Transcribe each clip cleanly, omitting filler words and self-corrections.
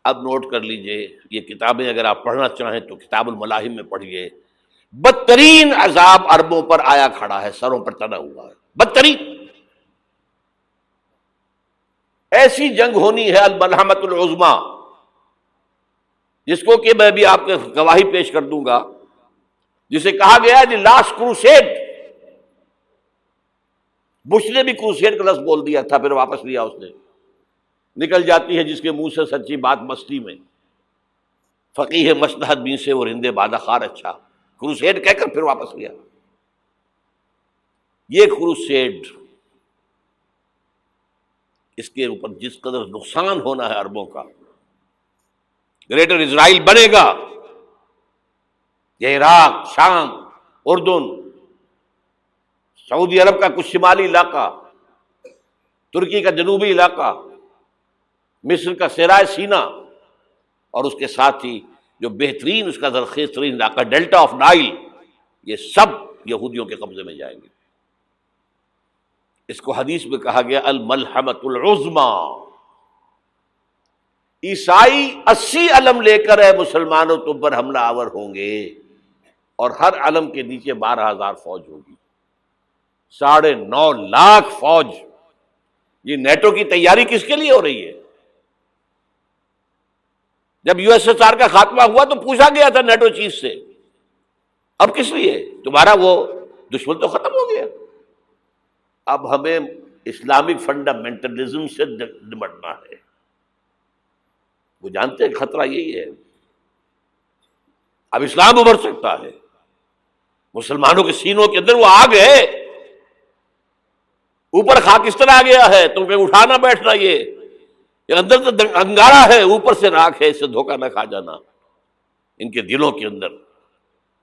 اب نوٹ کر لیجئے، یہ کتابیں اگر آپ پڑھنا چاہیں تو کتاب الملاحم میں پڑھیے، بدترین عذاب عربوں پر آیا کھڑا ہے، سروں پر چڑھا ہوا ہے، بدترین ایسی جنگ ہونی ہے الملحمۃ العظمی، جس کو کہ میں بھی آپ کے گواہی پیش کر دوں گا، جسے کہا گیا ہے دی لاسٹ کروسیڈ۔ بش نے بھی کروسیڈ کا لفظ بول دیا تھا، پھر واپس لیا اس نے۔ نکل جاتی ہے جس کے منہ سے سچی بات مستی میں، فقیہ مصلحت بین سے وہ رندے بادہ خار اچھا، کروسیڈ کہہ کر پھر واپس لیا۔ یہ کروسیڈ، اس کے اوپر جس قدر نقصان ہونا ہے عربوں کا، گریٹر اسرائیل بنے گا، یہ عراق، شام، اردن، سعودی عرب کا کچھ شمالی علاقہ، ترکی کا جنوبی علاقہ، مصر کا صحرائے سینا، اور اس کے ساتھ ہی جو بہترین اس کا زرخیز ترین علاقہ ڈیلٹا آف نائل، یہ سب یہودیوں کے قبضے میں جائیں گے۔ اس کو حدیث میں کہا گیا الملحمۃ العظمی۔ عیسائی 80 علم لے کر ہے مسلمانوں تم پر حملہ آور ہوں گے، اور ہر علم کے نیچے 12,000 فوج ہوگی، 9.5 لاکھ فوج۔ یہ نیٹو کی تیاری کس کے لیے ہو رہی ہے؟ جب یو ایس ایس آر کا خاتمہ ہوا تو پوچھا گیا تھا نیٹو چیف سے، اب کس لیے؟ تمہارا وہ دشمن تو ختم ہو گیا، اب ہمیں اسلامک فنڈامنٹلزم سے نمٹنا ہے۔ وہ جانتے ہیں خطرہ یہی ہے، اب اسلام ابھر سکتا ہے، مسلمانوں کے سینوں کے اندر وہ آگ ہے، اوپر خاکستر آ گیا ہے، تم کہیں اٹھانا بیٹھنا، یہ اندر تو انگارہ ہے، اوپر سے راکھ ہے، اس سے دھوکہ نہ کھا جانا ان کے دلوں کے اندر۔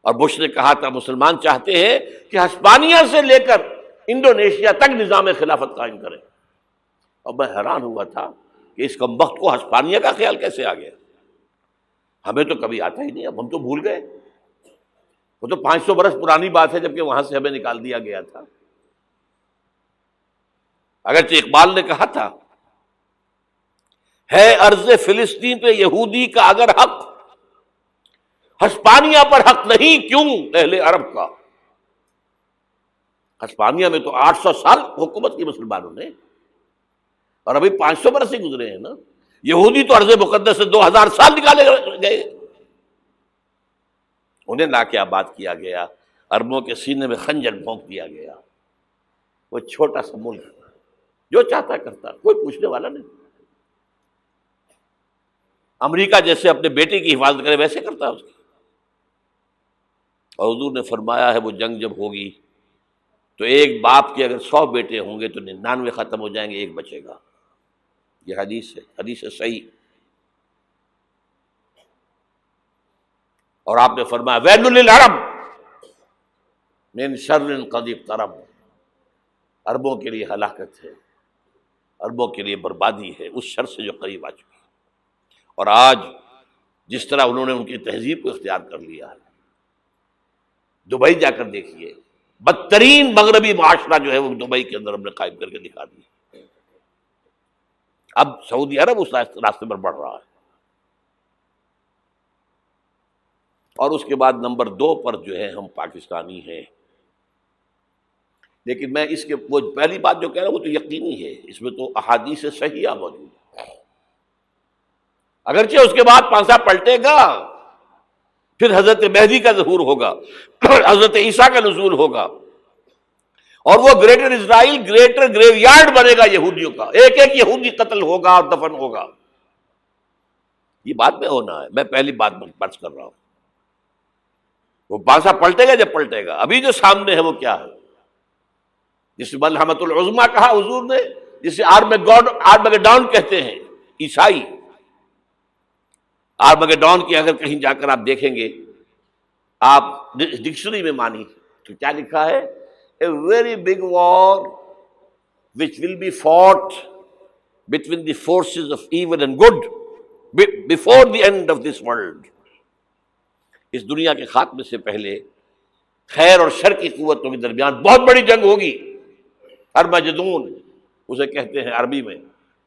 اور بش نے کہا تھا مسلمان چاہتے ہیں کہ ہسپانیہ سے لے کر انڈونیشیا تک نظام خلافت قائم کریں، اور میں حیران ہوا تھا کہ اس کمبخت کو ہسپانیہ کا خیال کیسے آ گیا؟ ہمیں تو کبھی آتا ہی نہیں، اب ہم تو بھول گئے، وہ تو 500 برس پرانی بات ہے، جبکہ وہاں سے ہمیں نکال دیا گیا تھا۔ اگرچہ اقبال نے کہا تھا ہے ارض فلسطین پہ یہودی کا اگر حق، ہسپانیہ پر حق نہیں کیوں اہل عرب کا؟ ہسپانیہ میں تو 800 سال حکومت کی مسلمانوں نے، اور ابھی 500 برس ہی گزرے ہیں نا۔ یہودی تو ارض مقدس سے 2000 سال نکالے گئے، انہیں لا کے آباد کیا گیا، عربوں کے سینے میں خنجر بھونک دیا گیا۔ وہ چھوٹا سا ملک جو چاہتا کرتا، کوئی پوچھنے والا نہیں۔ امریکہ جیسے اپنے بیٹے کی حفاظت کرے ویسے کرتا ہے اس کی۔ اور حضور نے فرمایا ہے وہ جنگ جب ہوگی تو ایک باپ کے اگر 100 بیٹے ہوں گے تو 99 ختم ہو جائیں گے، ایک بچے گا۔ یہ حدیث ہے، حدیث ہے صحیح۔ اور آپ نے فرمایا ویل للعرب من شر قد اقترب، عربوں کے لیے ہلاکت ہے، عربوں کے لیے بربادی ہے اس شر سے جو قریب آ چکی ہے۔ اور آج جس طرح انہوں نے ان کی تہذیب کو اختیار کر لیا ہے، دبئی جا کر دیکھیے، بدترین مغربی معاشرہ جو ہے وہ دبئی کے اندر ہم نے قائم کر کے دکھا دیا۔ اب سعودی عرب اس راستے پر بڑھ رہا ہے۔ اور اس کے بعد نمبر 2 پر جو ہے ہم پاکستانی ہیں، لیکن میں اس کے وہ پہلی بات جو کہہ رہا ہوں وہ تو یقینی ہے، اس میں تو احادیث صحیحہ موجود ہے۔ اگرچہ اس کے بعد پانسا پلٹے گا، پھر حضرت مہدی کا ظہور ہوگا، حضرت عیسیٰ کا نزول ہوگا، اور وہ گریٹر اسرائیل گریٹر گریو یارڈ بنے گا یہودیوں کا، ایک ایک یہودی قتل ہوگا اور دفن ہوگا۔ یہ بات میں ہونا ہے، میں پہلی بات بات کر رہا ہوں۔ وہ پانسا پلٹے گا جب پلٹے گا، ابھی جو سامنے ہے وہ کیا ہے؟ جس ملحمۃ العظمی کہا حضور نے، جسے آرمگیڈون کہتے ہیں عیسائی۔ آرمگیڈون کی اگر کہیں جا کر آپ دیکھیں گے، آپ ڈکشنری میں مانی تو کیا لکھا ہے؟ A very big war which will be fought between the forces of evil and good before the end of this world۔ اس دنیا کے خاتمے سے پہلے خیر اور شر کی قوتوں کے درمیان بہت بڑی جنگ ہوگی۔ ارمجدون اسے کہتے ہیں عربی میں،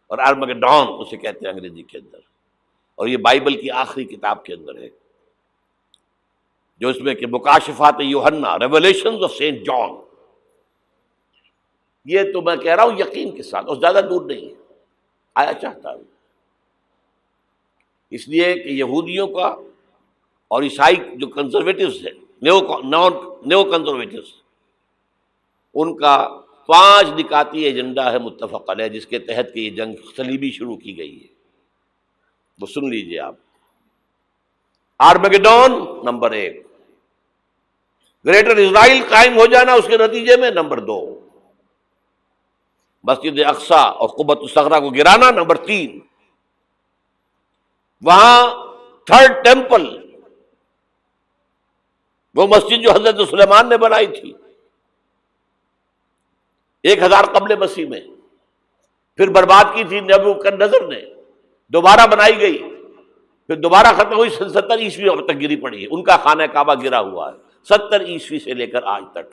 اور آرمگیڈون اسے کہتے ہیں انگریزی کے اندر۔ اور یہ بائبل کی آخری کتاب کے اندر ہے، جو اس میں کہ مکاشفات یوحنا، ریولیشنز آف سینٹ جان. یہ تو میں کہہ رہا ہوں یقین کے ساتھ، اور زیادہ دور نہیں ہے، آیا چاہتا ہوں. اس لیے کہ یہودیوں کا اور عیسائی جو کنزرویٹوز ہیں، نیو کنزرویٹوز، ان کا 5 نکاتی ایجنڈا ہے متفق علیہ، جس کے تحت کہ یہ جنگ صلیبی شروع کی گئی ہے. وہ سن لیجئے آپ. آرمیگڈون نمبر 1، گریٹر اسرائیل قائم ہو جانا اس کے نتیجے میں نمبر 2، مسجد اقصی اور قبۃ الصخرہ کو گرانا نمبر 3، وہاں تھرڈ ٹیمپل، وہ مسجد جو حضرت سلیمان نے بنائی تھی 1000 قبل مسیح میں، پھر برباد کی تھی نبوکدنضر نے، دوبارہ بنائی گئی، پھر دوبارہ ختم ہوئی 70 عیسوی تک گری پڑی ہے. ان کا خانہ کعبہ گرا ہوا ہے 70 عیسوی سے لے کر آج تک.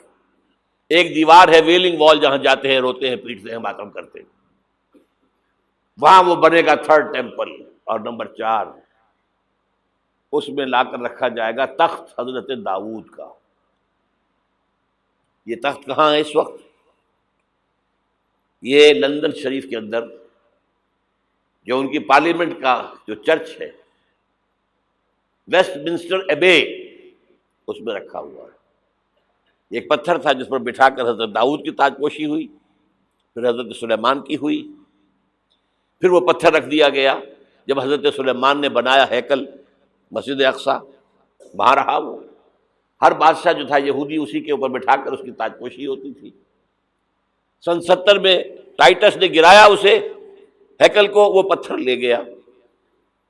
ایک دیوار ہے ویلنگ وال، جہاں جاتے ہیں، روتے ہیں، پیٹتے ہیں، ماتم کرتے ہیں، وہاں وہ بنے گا تھرڈ ٹیمپل. اور نمبر 4، اس میں لا کر رکھا جائے گا تخت حضرت داؤد کا. یہ تخت کہاں ہے اس وقت؟ یہ لندن شریف کے اندر، جو ان کی پارلیمنٹ کا جو چرچ ہے، ویسٹ منسٹر ایبے، اس میں رکھا ہوا ہے. ایک پتھر تھا جس پر بٹھا کر حضرت داؤد کی تاج پوشی ہوئی، پھر حضرت سلیمان کی ہوئی، پھر وہ پتھر رکھ دیا گیا جب حضرت سلیمان نے بنایا ہیکل مسجد اقصی، وہاں رہا وہ. ہر بادشاہ جو تھا یہودی اسی کے اوپر بٹھا کر اس کی تاج پوشی ہوتی تھی. سن 70 میں ٹائٹس نے گرایا اسے، ہیکل کو، وہ پتھر لے گیا،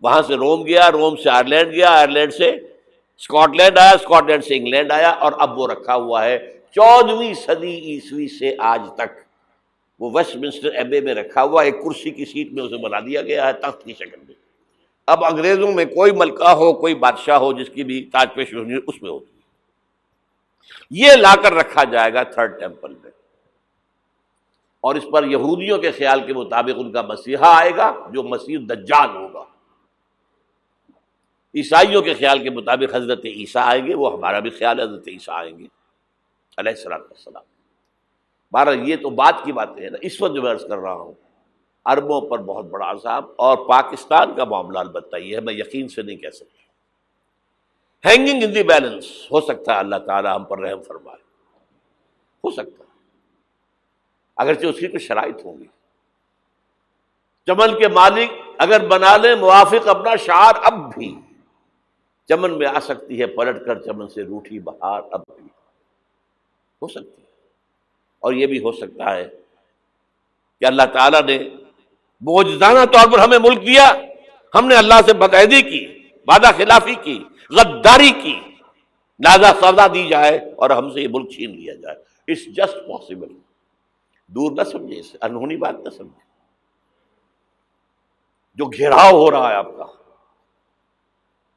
وہاں سے روم گیا، روم سے آئرلینڈ گیا، آئرلینڈ سے اسکاٹ لینڈ آیا، اسکاٹ لینڈ سے انگلینڈ آیا، اور اب وہ رکھا ہوا ہے 14ویں صدی عیسوی سے آج تک. وہ ویسٹ منسٹر ایبے میں رکھا ہوا، ایک کرسی کی سیٹ میں اسے بنا دیا گیا ہے تخت کی شکل میں. اب انگریزوں میں کوئی ملکہ ہو، کوئی بادشاہ ہو جس کی بھی تاج پوشی ہونی اس میں ہوتی. یہ لا کر رکھا جائے گا تھرڈ ٹیمپل میں، اور اس پر یہودیوں کے خیال کے مطابق ان کا مسیحا آئے گا جو مسیح دجال ہوگا. عیسائیوں کے خیال کے مطابق حضرت عیسیٰ آئیں گے، وہ ہمارا بھی خیال ہے حضرت عیسیٰ آئیں گے علیہ السلام. بہرحال یہ تو بات کی باتیں ہیں نا. اس وقت جو میں عرض کر رہا ہوں، عربوں پر بہت بڑا عذاب، اور پاکستان کا معاملہ البتہ یہ ہے، میں یقین سے نہیں کہہ سکتا. ہینگنگ ان دی بیلنس، ہو سکتا ہے اللہ تعالیٰ ہم پر رحم فرمائے، ہو سکتا ہے، اگرچہ اس کی کچھ شرائط ہوں گی. چمن کے مالک اگر بنا لیں موافق اپنا شعار، اب بھی چمن میں آ سکتی ہے پلٹ کر چمن سے روٹھی بہار، اب بھی ہو سکتی ہے. اور یہ بھی ہو سکتا ہے کہ اللہ تعالیٰ نے معجزانہ طور پر ہمیں ملک دیا، ہم نے اللہ سے بدعہدی کی، وعدہ خلافی کی، غداری کی، لہذا سزا دی جائے اور ہم سے یہ ملک چھین لیا جائے. It's just possible. دور نہ سمجھے اسے، انہونی بات نہ سمجھے. جو گھیراؤ ہو رہا ہے آپ کا،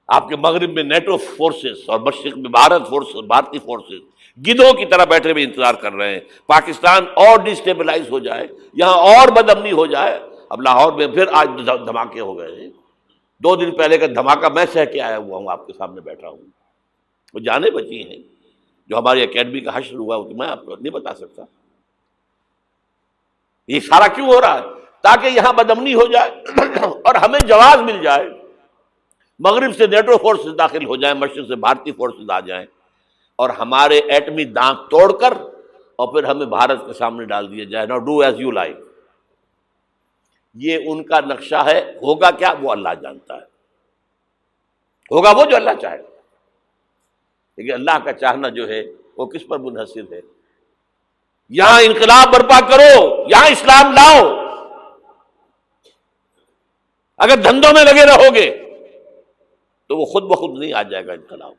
آپ کے مغرب میں نیٹو فورسز اور مشرق میں بھارتی فورسز گدھوں کی طرح بیٹھے ہوئے انتظار کر رہے ہیں پاکستان اور ڈسٹیبلائز ہو جائے، یہاں اور بدامنی ہو جائے. اب لاہور میں پھر آج دھماکے ہو گئے ہیں. 2 دن پہلے کا دھماکہ میں سہ کے آیا ہوا ہوں، آپ کے سامنے بیٹھا ہوں. وہ جانیں بچی ہیں، جو ہماری اکیڈمی کا حشر ہوا وہ تو میں آپ کو نہیں بتا سکتا. یہ سارا کیوں ہو رہا ہے؟ تاکہ یہاں بدامنی ہو جائے اور ہمیں جواز مل جائے. مغرب سے نیٹو فورسز داخل ہو جائیں، مشرق سے بھارتی فورسز آ جائیں، اور ہمارے ایٹمی دانت توڑ کر اور پھر ہمیں بھارت کے سامنے ڈال دیا جائے. نو ڈو ایز یو لائک. یہ ان کا نقشہ ہے. ہوگا کیا وہ اللہ جانتا ہے، ہوگا وہ جو اللہ چاہے. لیکن اللہ کا چاہنا جو ہے وہ کس پر منحصر ہے؟ یہاں انقلاب برپا کرو، یہاں اسلام لاؤ. اگر دھندوں میں لگے رہو گے تو وہ خود بخود نہیں آ جائے گا انقلاب.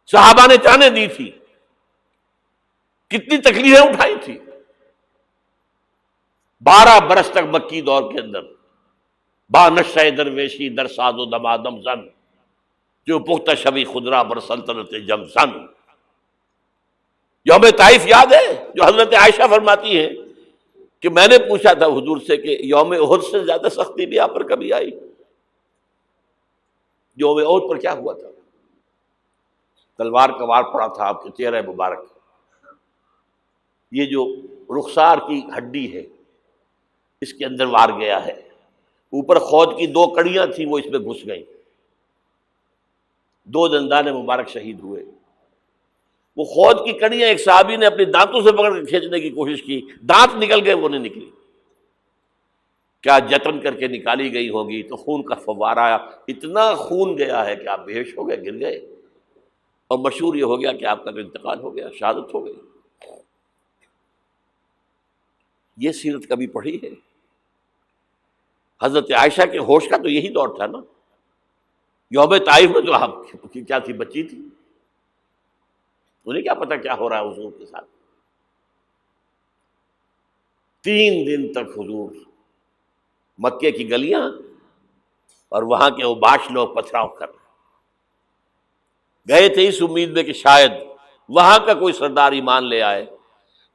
صحابہ نے جانیں دی تھی، کتنی تکلیفیں اٹھائی تھی. 12 برس تک مکی دور کے اندر با نشہ درویشی در ساز و دمادم زن، جو پختہ شبی خدرا بر سلطنت جم زن. یوم طائف یاد ہے جو حضرت عائشہ فرماتی ہے کہ میں نے پوچھا تھا حضور سے کہ یوم احد سے زیادہ سختی بھی آپ پر کبھی آئی؟ یوم احد پر کیا ہوا تھا؟ تلوار کا وار پڑا تھا آپ کے چہرہ مبارک، یہ جو رخسار کی ہڈی ہے اس کے اندر وار گیا ہے، اوپر خود کی 2 کڑیاں تھیں وہ اس میں گھس گئیں، 2 دندان مبارک شہید ہوئے۔ وہ خود کی کڑیاں ایک صحابی نے اپنے دانتوں سے پکڑ کے کھینچنے کی کوشش کی، دانت نکل گئے، وہ نہیں نکلی، کیا جتن کر کے نکالی گئی ہوگی تو خون کا فوارہ آیا، اتنا خون گیا ہے کہ آپ بے ہوش ہو گئے، گر گئے، اور مشہور یہ ہو گیا کہ آپ کا تو انتقال ہو گیا، شہادت ہو گئی۔ یہ سیرت کبھی پڑھی ہے؟ حضرت عائشہ کے ہوش کا تو یہی دور تھا نا، یوم طائف میں تو آپ کی کیا تھی، بچی تھی، انہیں کیا پتا کیا ہو رہا ہے حضور کے ساتھ۔ 3 دن تک حضور مکے کی گلیاں اور وہاں کے اوباش لوگ پتھراؤ کر گئے تھے اس امید میں کہ شاید وہاں کا کوئی سردار ایمان لے آئے،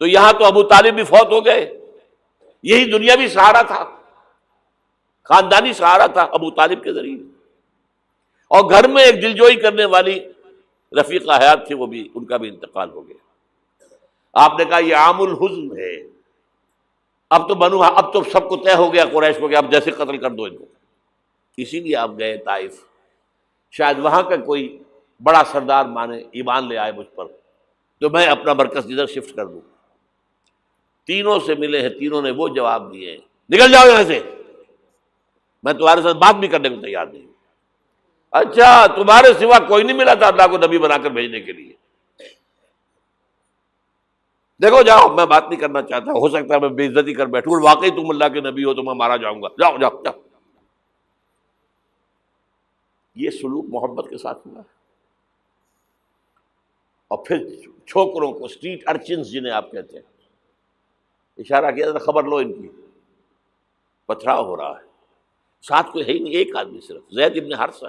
تو یہاں تو ابو طالب بھی فوت ہو گئے، یہی دنیاوی سہارا تھا، خاندانی سہارا تھا ابو طالب کے ذریعے، اور گھر میں ایک دلجوئی کرنے والی رفیقہ حیات تھی، وہ بھی، ان کا بھی انتقال ہو گیا۔ آپ نے کہا یہ عام الحزن ہے، اب تو سب کو طے ہو گیا قریش کو کہ اب جیسے قتل کر دو ان کو، اسی لیے آپ گئے طائف، شاید وہاں کا کوئی بڑا سردار مانے، ایمان لے آئے مجھ پر، تو میں اپنا مرکز ادھر شفٹ کر دوں۔ تینوں سے ملے ہیں، تینوں نے وہ جواب دیے ہیں، نکل جاؤ یہاں سے، میں تمہارے ساتھ بات بھی کرنے کو تیار نہیں۔ اچھا، تمہارے سوا کوئی نہیں ملا تھا اللہ کو نبی بنا کر بھیجنے کے لیے؟ دیکھو جاؤ، میں بات نہیں کرنا چاہتا، ہو سکتا ہے میں بے عزتی کر بیٹھوں، واقعی تم اللہ کے نبی ہو تو میں مارا جاؤں گا، جاؤ جاؤ جاؤ۔ یہ سلوک محبت کے ساتھ ہوا ہے۔ اور پھر چھوکروں کو، اسٹریٹ ارچنز جنہیں آپ کہتے ہیں، اشارہ کیا تھا، خبر لو ان کی، پتھراؤ ہو رہا ہے، ساتھ کوئی ہے ہی نہیں، ایک آدمی صرف، زید ابن حارثہ۔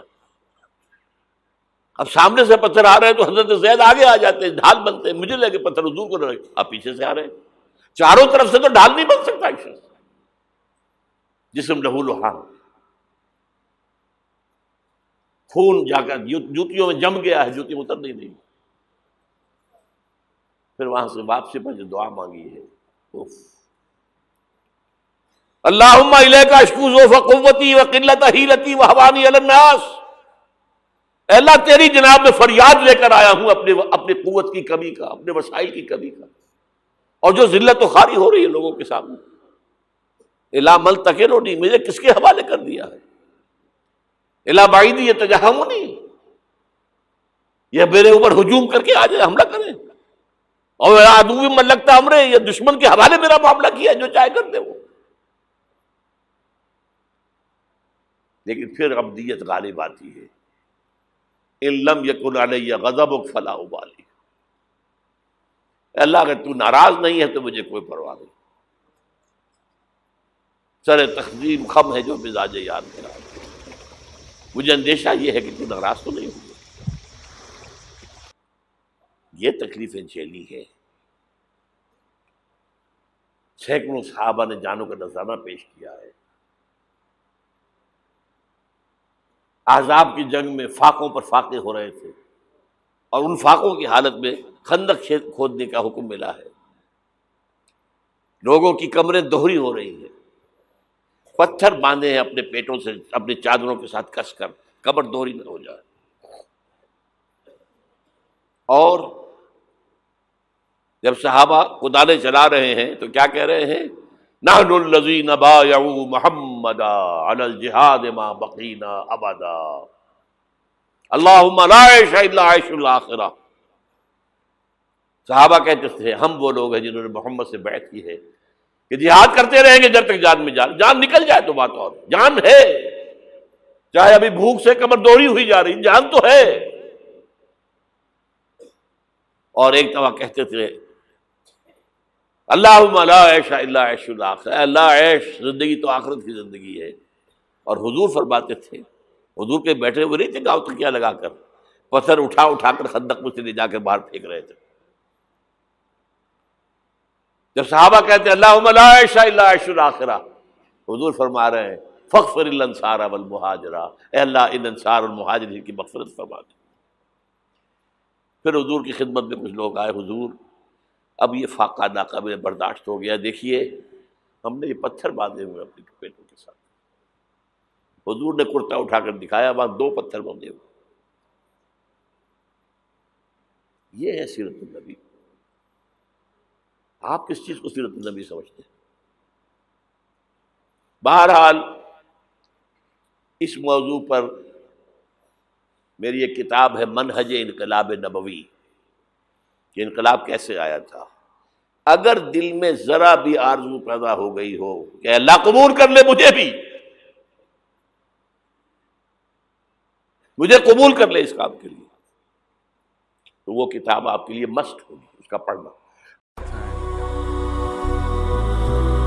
اب سامنے سے پتھر آ رہے ہیں تو حضرت زید آگے آ جاتے ہیں، ڈھال بنتے ہیں، مجھے لگے پتھر حضور کو لگے، آپ پیچھے سے آ رہے ہیں، چاروں طرف سے تو ڈھال نہیں بن سکتا ایک شخص، جسم لہو لہان، خون جا کر جوتیوں میں جم گیا ہے، جوتی اتر نہیں۔ پھر وہاں سے واپسی پر جو دعا مانگی ہے، اللہم الیک اشکو ضعف قوتی وقلت حیلتی وہوانی علی الناس، اے اللہ تیری جناب میں فریاد لے کر آیا ہوں اپنی قوت کی کمی کا، اپنے وسائل کی کمی کا، اور جو ذلت و خواری ہو رہی ہے لوگوں کے سامنے، الا ملتقننی، مجھے کس کے حوالے کر دیا ہے، الا بعیدی یتجہمنی، یہ میرے اوپر ہجوم کر کے آ جائے، حملہ کریں، اور عدو من لگتا امرے، یہ دشمن کے حوالے میرا معاملہ کیا، جو چاہے کر دے وہ۔ لیکن پھر عبدیت غالب آتی ہے، ان لم یکن علی غضبک فلا ابالی، اللہ اگر تو ناراض نہیں ہے تو مجھے کوئی پرواہ نہیں، سر تقدیم خم ہے جو مزاج یار میرا، مجھے اندیشہ یہ ہے کہ تو ناراض تو نہیں ہوگا۔ یہ تکلیفیں جھیلی ہے، سینکڑوں صحابہ نے جانوں کا نذرانہ پیش کیا ہے، احزاب کی جنگ میں فاقوں پر فاقے ہو رہے تھے، اور ان فاقوں کی حالت میں خندق کھودنے کا حکم ملا ہے، لوگوں کی کمریں دوہری ہو رہی ہیں، پتھر باندھے ہیں اپنے پیٹوں سے، اپنی چادروں کے ساتھ کس کر، کمر دوہری نہ ہو جائے۔ اور جب صحابہ کدالیں چلا رہے ہیں تو کیا کہہ رہے ہیں، نحن الذین بایعوا محمدا علی الجہاد ما بقینا ابدا، اللہم لا عیش الا عیش الاخرہ۔ صحابہ کہتے تھے ہم وہ لوگ ہیں جنہوں نے محمد سے بیعت کی ہے کہ جہاد کرتے رہیں گے جب تک جان میں جان نکل جائے تو بات، اور جان ہے، چاہے ابھی بھوک سے کمر دوہری ہوئی جا رہی، جان تو ہے۔ اور ایک دفعہ کہتے تھے اللہم لا عیش الا عیش الاخرہ، اللہ عیش، زندگی تو آخرت کی زندگی ہے۔ اور حضور فرماتے تھے، حضور کے بیٹھے ہوئے نہیں تھے گاؤں تکیہ لگا کر، پتھر اٹھا اٹھا کر خندق میں سے لے جا کر باہر پھینک رہے تھے، جب صحابہ کہتے ہیں اللہم لا عیش الا عیش الاخرہ، حضور فرما رہے ہیں فاغفر الانصار والمہاجرہ، اے اللہ ان انصار اور مہاجرین کی مغفرت فرما دے۔ پھر حضور کی خدمت میں کچھ لوگ آئے، حضور اب یہ فاقہ ناقابل برداشت ہو گیا، دیکھیے ہم نے یہ پتھر باندھے ہوئے اپنے پیٹوں کے ساتھ۔ حضور نے کرتا اٹھا کر دکھایا، وہاں 2 پتھر باندھے ہوئے۔ یہ ہے سیرت النبی۔ آپ کس چیز کو سیرت النبی سمجھتے ہیں؟ بہرحال اس موضوع پر میری ایک کتاب ہے منہج انقلاب نبوی، کہ انقلاب کیسے آیا تھا۔ اگر دل میں ذرا بھی آرزو پیدا ہو گئی ہو کہ اللہ قبول کر لے مجھے بھی، مجھے قبول کر لے اس کام کے لیے، تو وہ کتاب آپ کے لیے مست ہوگی، اس کا پڑھنا۔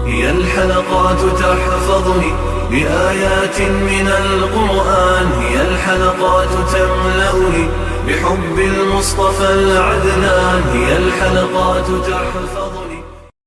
هي الحلقات تحفظني بآيات من القرآن، هي الحلقات تملأني بحب المصطفى العدنان، هي الحلقات تحفظني